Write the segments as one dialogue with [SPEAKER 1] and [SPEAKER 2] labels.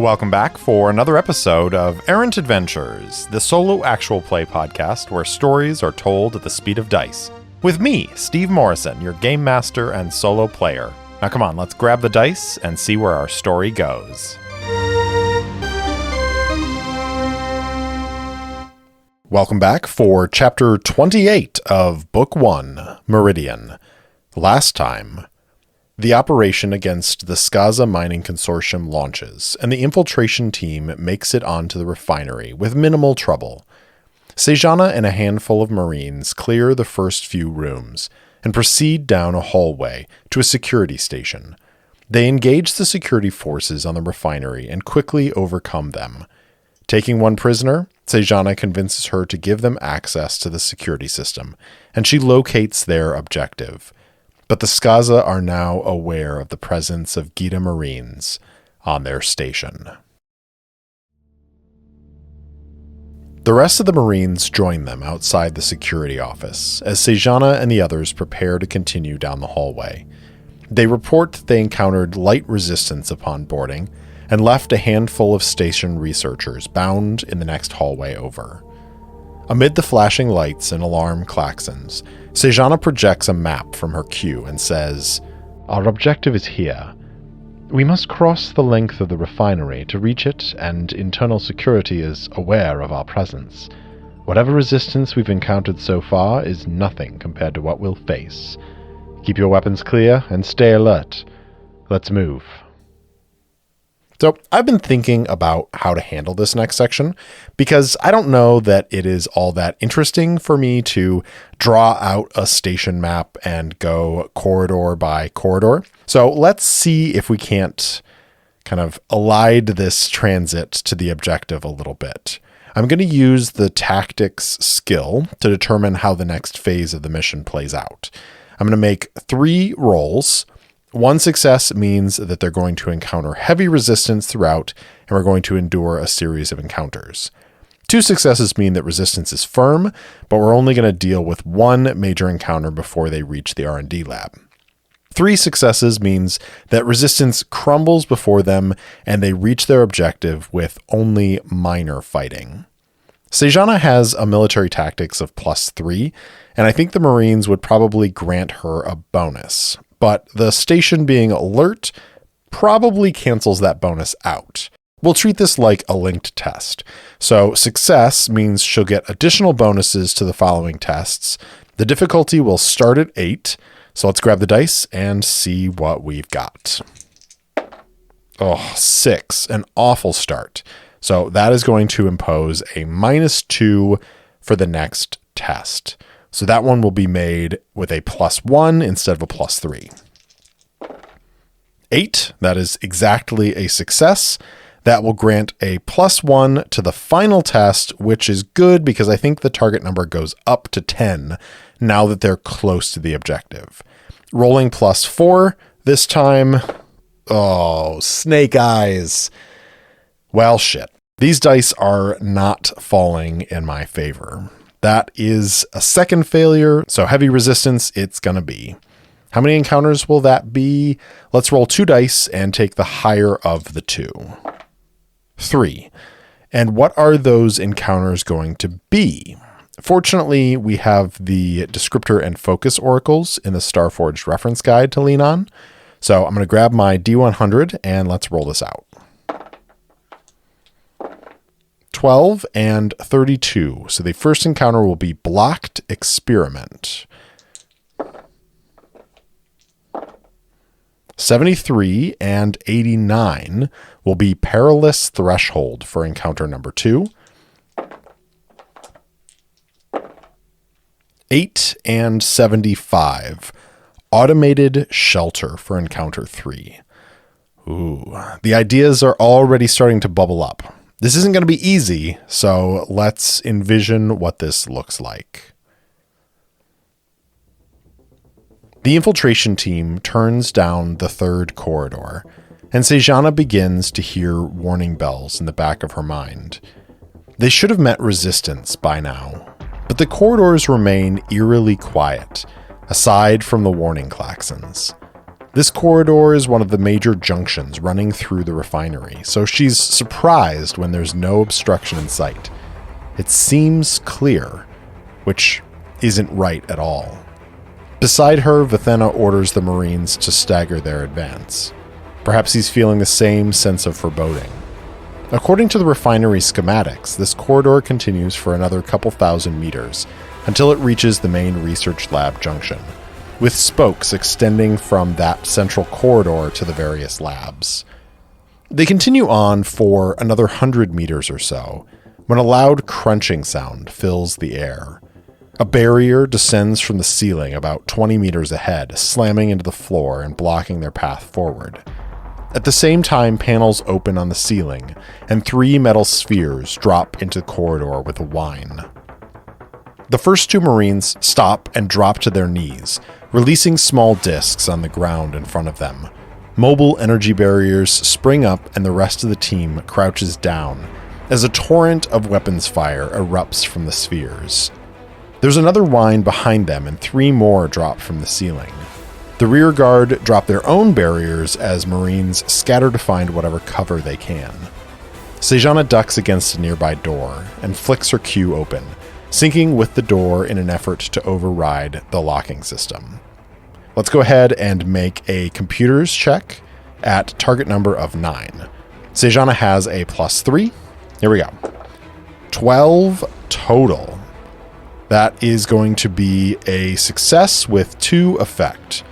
[SPEAKER 1] Welcome back for another episode of Errant Adventures, the solo actual play podcast where stories are told at the speed of dice. With me, Steve Morrison, your game master and solo player. Now come on, let's grab the dice and see where our story goes. Welcome back for Chapter 28 of Book 1, Meridian. Last time, the operation against the Scaza Mining Consortium launches, and the infiltration team makes it onto the refinery with minimal trouble. Sejana and a handful of Marines clear the first few rooms and proceed down a hallway to a security station. They engage the security forces on the refinery and quickly overcome them. Taking one prisoner, Sejana convinces her to give them access to the security system, and she locates their objective. But the Scaza are now aware of the presence of Gyda Marines on their station. The rest of the Marines join them outside the security office as Sejana and the others prepare to continue down the hallway. They report that they encountered light resistance upon boarding and left a handful of station researchers bound in the next hallway over. Amid the flashing lights and alarm klaxons, Sejana projects a map from her queue and says, "Our objective is here. We must cross the length of the refinery to reach it, and internal security is aware of our presence. Whatever resistance we've encountered so far is nothing compared to what we'll face. Keep your weapons clear and stay alert. Let's move." So I've been thinking about how to handle this next section because I don't know that it is all that interesting for me to draw out a station map and go corridor by corridor. So let's see if we can't kind of elide this transit to the objective a little bit. I'm going to use the tactics skill to determine how the next phase of the mission plays out. I'm going to make 3 rolls. One success means that they're going to encounter heavy resistance throughout, and we're going to endure a series of encounters. 2 successes mean that resistance is firm, but we're only going to deal with 1 major encounter before they reach the R&D lab. 3 successes means that resistance crumbles before them, and they reach their objective with only minor fighting. Sejana has a military tactics of +3, and I think the Marines would probably grant her a bonus. But the station being alert probably cancels that bonus out. We'll treat this like a linked test. So success means she'll get additional bonuses to the following tests. The difficulty will start at 8. So let's grab the dice and see what we've got. 6, an awful start. So that is going to impose a -2 for the next test. So that one will be made with a +1 instead of a +3. 8, that is exactly a success. That will grant a +1 to the final test, which is good because I think the target number goes up to 10 now that they're close to the objective. Rolling +4 this time. Oh, snake eyes. Well, shit. These dice are not falling in my favor. That is a second failure, so heavy resistance it's going to be. How many encounters will that be? Let's roll 2 dice and take the higher of the 2. 3. And what are those encounters going to be? Fortunately, we have the descriptor and focus oracles in the Starforged reference guide to lean on. So I'm going to grab my D100 and let's roll this out. 12 and 32. So the first encounter will be blocked experiment. 73 and 89 will be perilous threshold for encounter number 2. 8 and 75 automated shelter for encounter 3. Ooh, the ideas are already starting to bubble up. This isn't going to be easy, so let's envision what this looks like. The infiltration team turns down the 3rd corridor, and Sejana begins to hear warning bells in the back of her mind. They should have met resistance by now, but the corridors remain eerily quiet, aside from the warning klaxons. This corridor is one of the major junctions running through the refinery, so she's surprised when there's no obstruction in sight. It seems clear, which isn't right at all. Beside her, Vithena orders the Marines to stagger their advance. Perhaps he's feeling the same sense of foreboding. According to the refinery schematics, this corridor continues for another couple thousand meters until it reaches the main research lab junction, with spokes extending from that central corridor to the various labs. They continue on for another 100 meters or so, when a loud crunching sound fills the air. A barrier descends from the ceiling about 20 meters ahead, slamming into the floor and blocking their path forward. At the same time, panels open on the ceiling, and 3 metal spheres drop into the corridor with a whine. The first 2 Marines stop and drop to their knees, releasing small discs on the ground in front of them. Mobile energy barriers spring up and the rest of the team crouches down as a torrent of weapons fire erupts from the spheres. There's another whine behind them and 3 more drop from the ceiling. The rear guard drop their own barriers as Marines scatter to find whatever cover they can. Sejana ducks against a nearby door and flicks her Q open, syncing with the door in an effort to override the locking system. Let's go ahead and make a computers check at target number of 9. Sejana has a +3. Here we go. 12 total. That is going to be a success with 2 effect.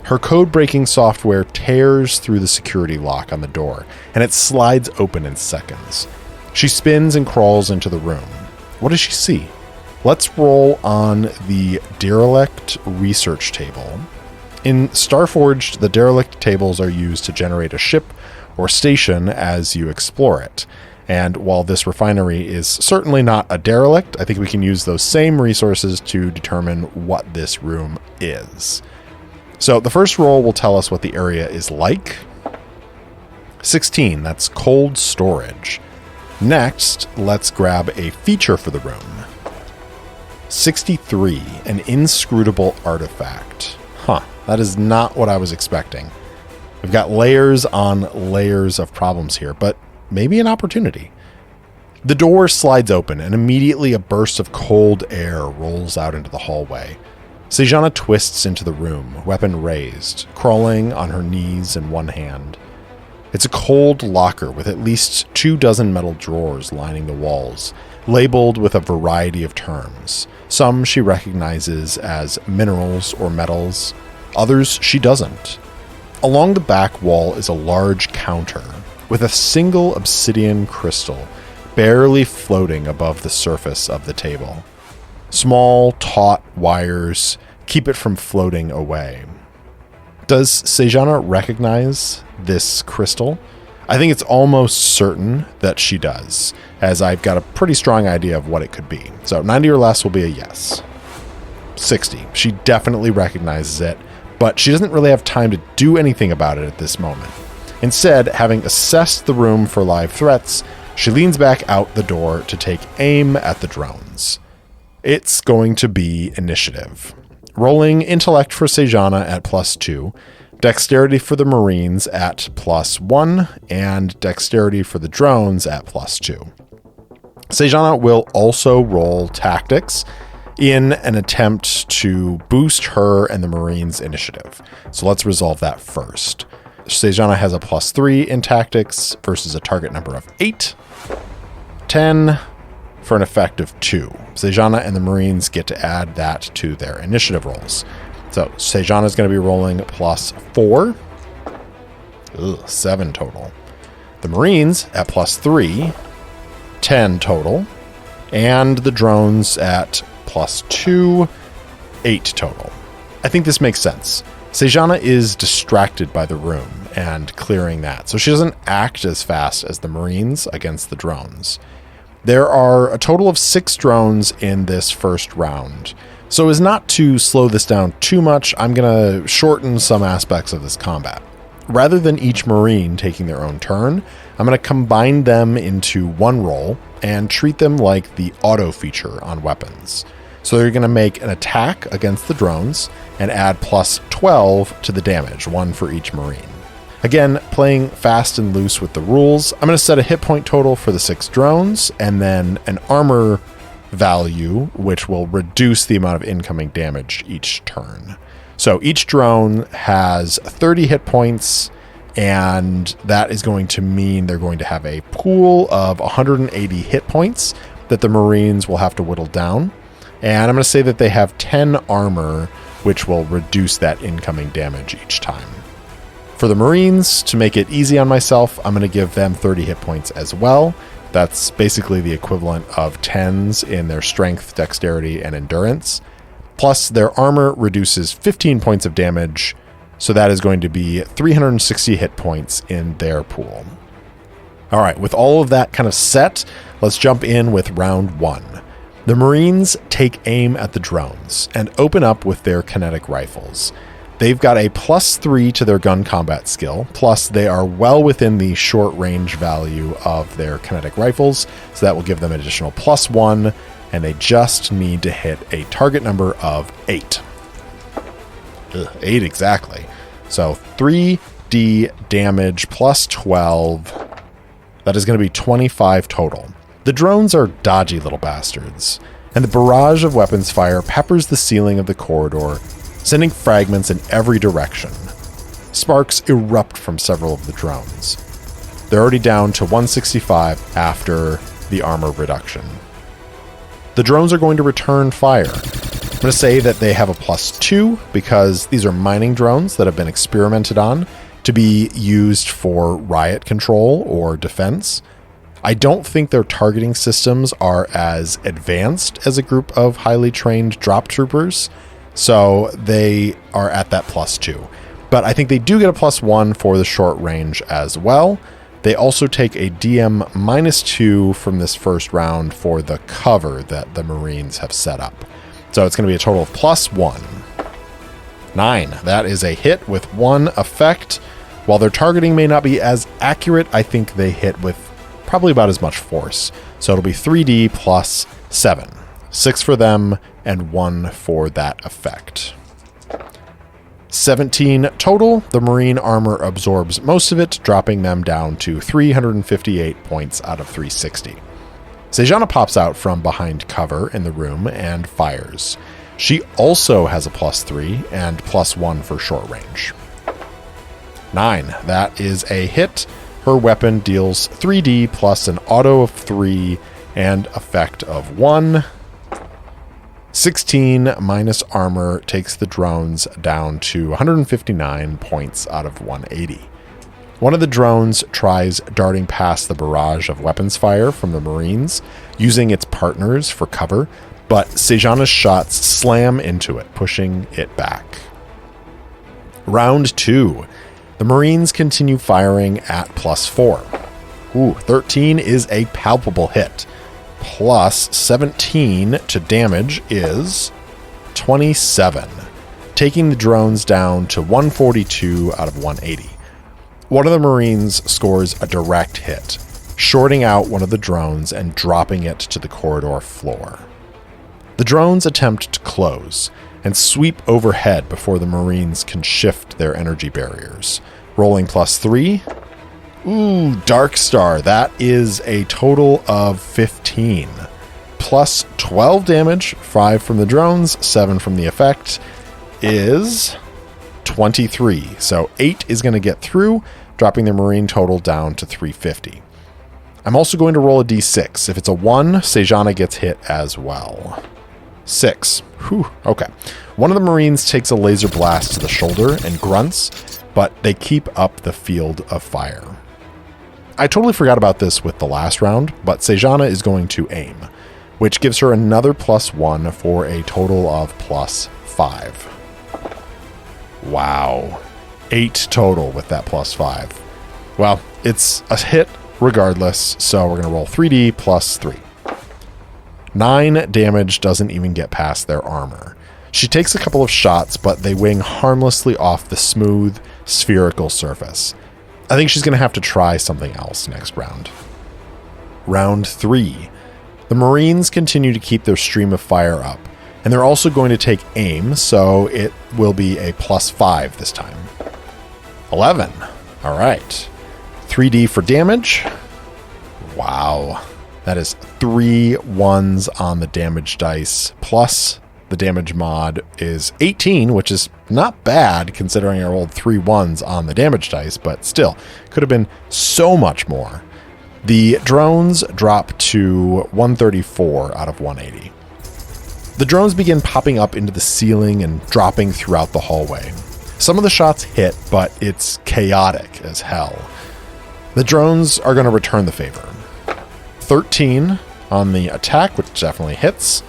[SPEAKER 1] Her code-breaking software tears through the security lock on the door, and it slides open in seconds. She spins and crawls into the room. What does she see? Let's roll on the derelict research table. In Starforged, the derelict tables are used to generate a ship or station as you explore it. And while this refinery is certainly not a derelict, I think we can use those same resources to determine what this room is. So the first roll will tell us what the area is like. 16, that's cold storage. Next, let's grab a feature for the room. 63, an inscrutable artifact. That is not what I was expecting. We've got layers on layers of problems here, but maybe an opportunity. The door slides open, and immediately a burst of cold air rolls out into the hallway. Sejana twists into the room, weapon raised, crawling on her knees in one hand. It's a cold locker with at least 24 metal drawers lining the walls, labeled with a variety of terms. Some she recognizes as minerals or metals, others she doesn't. Along the back wall is a large counter with a single obsidian crystal barely floating above the surface of the table. Small, taut wires keep it from floating away. Does Sejana recognize this crystal? I think it's almost certain that she does, as I've got a pretty strong idea of what it could be. So 90 or less will be a yes. 60. She definitely recognizes it, but she doesn't really have time to do anything about it at this moment. Instead, having assessed the room for live threats, she leans back out the door to take aim at the drones. It's going to be initiative. Rolling intellect for Sejana at +2, dexterity for the Marines at +1, and dexterity for the drones at +2. Sejana will also roll tactics in an attempt to boost her and the Marines' initiative. So let's resolve that first. Sejana has a +3 in tactics versus a target number of 8. 10 for an effect of 2. Sejana and the Marines get to add that to their initiative rolls. So Sejana is going to be rolling +4. 7 total. The Marines at +3. 10 total. And the drones at +2. 8 total. I think this makes sense. Sejana is distracted by the room and clearing that, so she doesn't act as fast as the Marines against the drones. There are a total of 6 drones in this first round. So as not to slow this down too much, I'm going to shorten some aspects of this combat. Rather than each Marine taking their own turn, I'm going to combine them into one roll and treat them like the auto feature on weapons. So they're going to make an attack against the drones, and add plus 12 to the damage, 1 for each Marine. Again, playing fast and loose with the rules, I'm going to set a hit point total for the 6 drones, and then an armor value, which will reduce the amount of incoming damage each turn. So each drone has 30 hit points, and that is going to mean they're going to have a pool of 180 hit points that the Marines will have to whittle down. And I'm going to say that they have 10 armor, which will reduce that incoming damage each time. For the Marines, to make it easy on myself, I'm going to give them 30 hit points as well. That's basically the equivalent of 10s in their strength, dexterity, and endurance. Plus, their armor reduces 15 points of damage, so that is going to be 360 hit points in their pool. All right, with all of that kind of set, let's jump in with round 1. The Marines take aim at the drones and open up with their kinetic rifles. They've got a +3 to their gun combat skill, plus they are well within the short range value of their kinetic rifles, so that will give them an additional +1, and they just need to hit a target number of 8. 8 exactly. So 3d damage plus 12. That is going to be 25 total. The drones are dodgy little bastards, and the barrage of weapons fire peppers the ceiling of the corridor, sending fragments in every direction. Sparks erupt from several of the drones. They're already down to 165 after the armor reduction. The drones are going to return fire. I'm going to say that they have a +2 because these are mining drones that have been experimented on to be used for riot control or defense. I don't think their targeting systems are as advanced as a group of highly trained drop troopers, so they are at that +2. But I think they do get a +1 for the short range as well. They also take a DM -2 from this first round for the cover that the Marines have set up. So it's going to be a total of +1. 9. That is a hit with 1 effect. While their targeting may not be as accurate, I think they hit with probably about as much force. So it'll be 3d plus 7. 6 for them and 1 for that effect. 17 total. The Marine armor absorbs most of it, dropping them down to 358 points out of 360. Sejana pops out from behind cover in the room and fires. She also has a +3 and +1 for short range. 9. That is a hit. Her weapon deals 3d plus an auto of 3 and effect of 1. 16 minus armor takes the drones down to 159 points out of 180. One of the drones tries darting past the barrage of weapons fire from the Marines, using its partners for cover, but Sejana's shots slam into it, pushing it back. Round 2. The Marines continue firing at +4. 13 is a palpable hit. Plus 17 to damage is 27, taking the drones down to 142 out of 180. One of the Marines scores a direct hit, shorting out one of the drones and dropping it to the corridor floor. The drones attempt to close and sweep overhead before the Marines can shift their energy barriers. Rolling +3. Dark Star. That is a total of 15. Plus 12 damage, 5 from the drones, 7 from the effect, is 23. So 8 is going to get through, dropping the Marine total down to 350. I'm also going to roll a d6. If it's a 1, Sejana gets hit as well. 6. Okay. One of the Marines takes a laser blast to the shoulder and grunts, but they keep up the field of fire. I totally forgot about this with the last round, but Sejana is going to aim, which gives her another +1 for a total of +5. Wow. 8 total with that +5. Well, it's a hit regardless, so we're going to roll 3d plus 3. 9 damage doesn't even get past their armor. She takes a couple of shots, but they wing harmlessly off the smooth, spherical surface. I think she's going to have to try something else next round. Round 3. The Marines continue to keep their stream of fire up, And they're also going to take aim, so it will be a +5 this time. 11. All right. 3D for damage. Wow. That is 3 ones on the damage dice, plus the damage mod is 18, which is not bad considering I rolled 3 ones on the damage dice, but still, could have been so much more. The drones drop to 134 out of 180. The drones begin popping up into the ceiling and dropping throughout the hallway. Some of the shots hit, but it's chaotic as hell. The drones are going to return the favor. 13 on the attack, which definitely hits.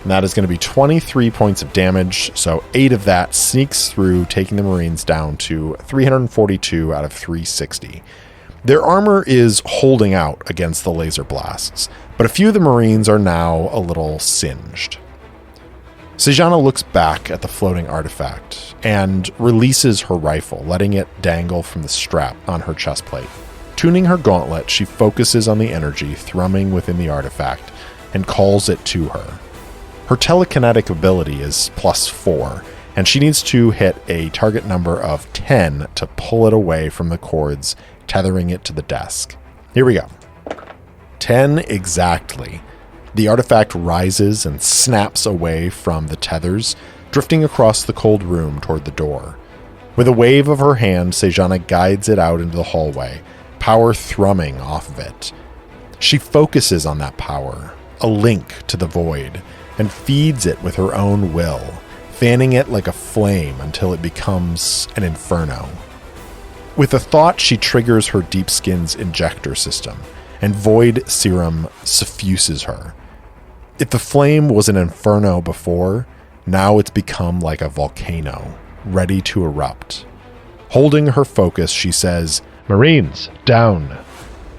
[SPEAKER 1] And that is going to be 23 points of damage, so 8 of that sneaks through, taking the Marines down to 342 out of 360. Their armor is holding out against the laser blasts, but a few of the Marines are now a little singed. Sejana looks back at the floating artifact and releases her rifle, letting it dangle from the strap on her chest plate. Tuning her gauntlet, she focuses on the energy thrumming within the artifact and calls it to her. Her telekinetic ability is +4, and she needs to hit a target number of 10 to pull it away from the cords, tethering it to the desk. Here we go. 10 exactly. The artifact rises and snaps away from the tethers, drifting across the cold room toward the door. With a wave of her hand, Sejana guides it out into the hallway, power thrumming off of it. She focuses on that power, a link to the void, and feeds it with her own will, fanning it like a flame until it becomes an inferno. With a thought, she triggers her Deep Skin's injector system, and void serum suffuses her. If the flame was an inferno before, now it's become like a volcano, ready to erupt. Holding her focus, she says, "Marines, down,"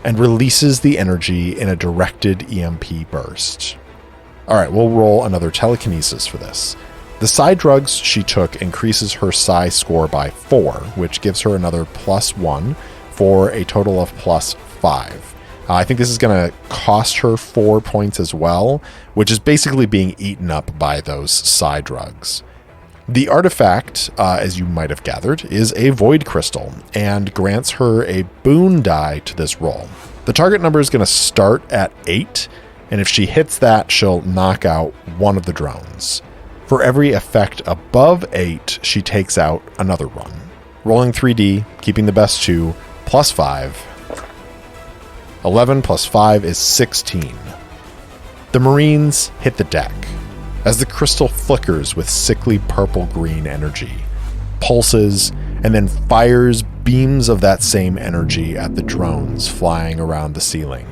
[SPEAKER 1] and releases the energy in a directed EMP burst. All right, we'll roll another telekinesis for this. The psi drugs she took increases her psi score by 4, which gives her another +1 for a total of +5. I think this is going to cost her 4 points as well, which is basically being eaten up by those psi drugs. The artifact, as you might have gathered, is a void crystal and grants her a boon die to this roll. The target number is going to start at 8, and if she hits that, she'll knock out one of the drones. For every effect above 8, she takes out another run. Rolling 3D, keeping the best 2, +5. 11 + 5 is 16. The Marines hit the deck as the crystal flickers with sickly purple-green energy, pulses, and then fires beams of that same energy at the drones flying around the ceiling.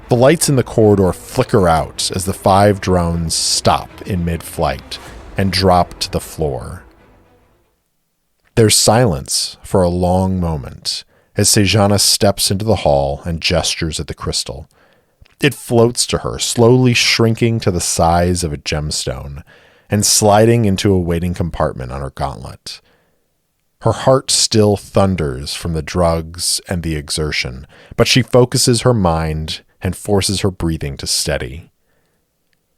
[SPEAKER 1] The lights in the corridor flicker out as the 5 drones stop in mid-flight and drop to the floor. There's silence for a long moment as Sejana steps into the hall and gestures at the crystal. It floats to her, slowly shrinking to the size of a gemstone and sliding into a waiting compartment on her gauntlet. Her heart still thunders from the drugs and the exertion, but she focuses her mind and forces her breathing to steady.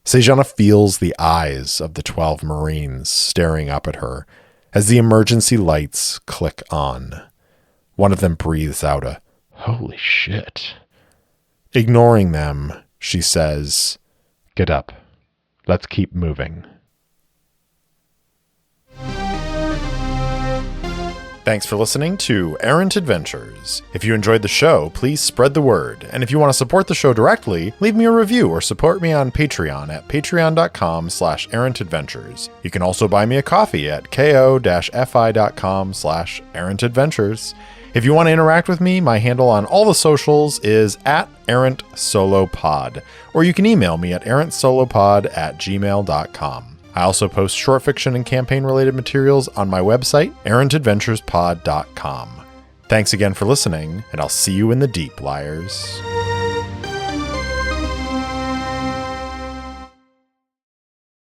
[SPEAKER 1] Sejana feels the eyes of the 12 Marines staring up at her as the emergency lights click on. One of them breathes out a, "Holy shit." Ignoring them, she says, "Get up. Let's keep moving." Thanks for listening to Errant Adventures. If you enjoyed the show, please spread the word. And if you want to support the show directly, leave me a review or support me on Patreon at patreon.com/errantadventures. You can also buy me a coffee at ko-fi.com/errantadventures. If you want to interact with me, my handle on all the socials is @errantsolopod, or you can email me at errantsolopod@gmail.com. I also post short fiction and campaign-related materials on my website, errantadventurespod.com. Thanks again for listening, and I'll see you in the deep, liars.